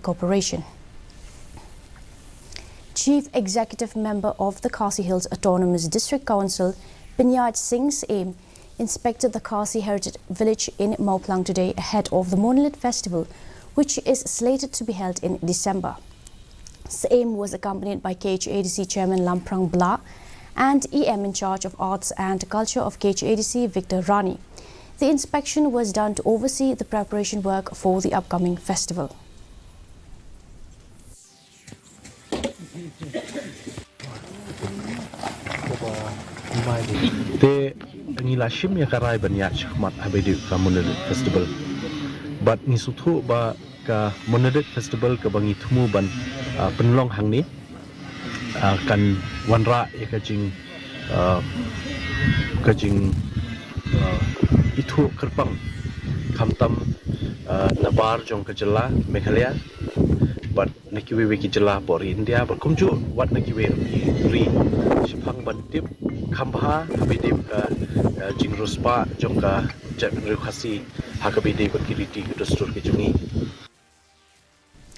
Corporation. Chief Executive Member of the Khasi Hills Autonomous District Council, Binyaj Singh's aim, inspected the Khasi Heritage Village in Mawphlang today ahead of the Monolith Festival, which is slated to be held in December. Aim was accompanied by Khadc Chairman Mawphlang Bla and EM in charge of Arts and Culture of Khadc, Victor Rani. The inspection was done to oversee the preparation work for the upcoming festival. Te ngilashim ya karai banyak mat habedi ka Monolith Festival. But ni suthu ba ka Monolith Festival ka bangi thumu ban penlong hang ni kan wanra ya kajing itu kerpang kamtam nabar jong kajala Meghalaya but nakiwe ki jala por India but kumju wat nakiwe ri shipang bantip kambha habidip ka jingruspa jong ka Khasi hakabidi ban kiriti dustur ki jungi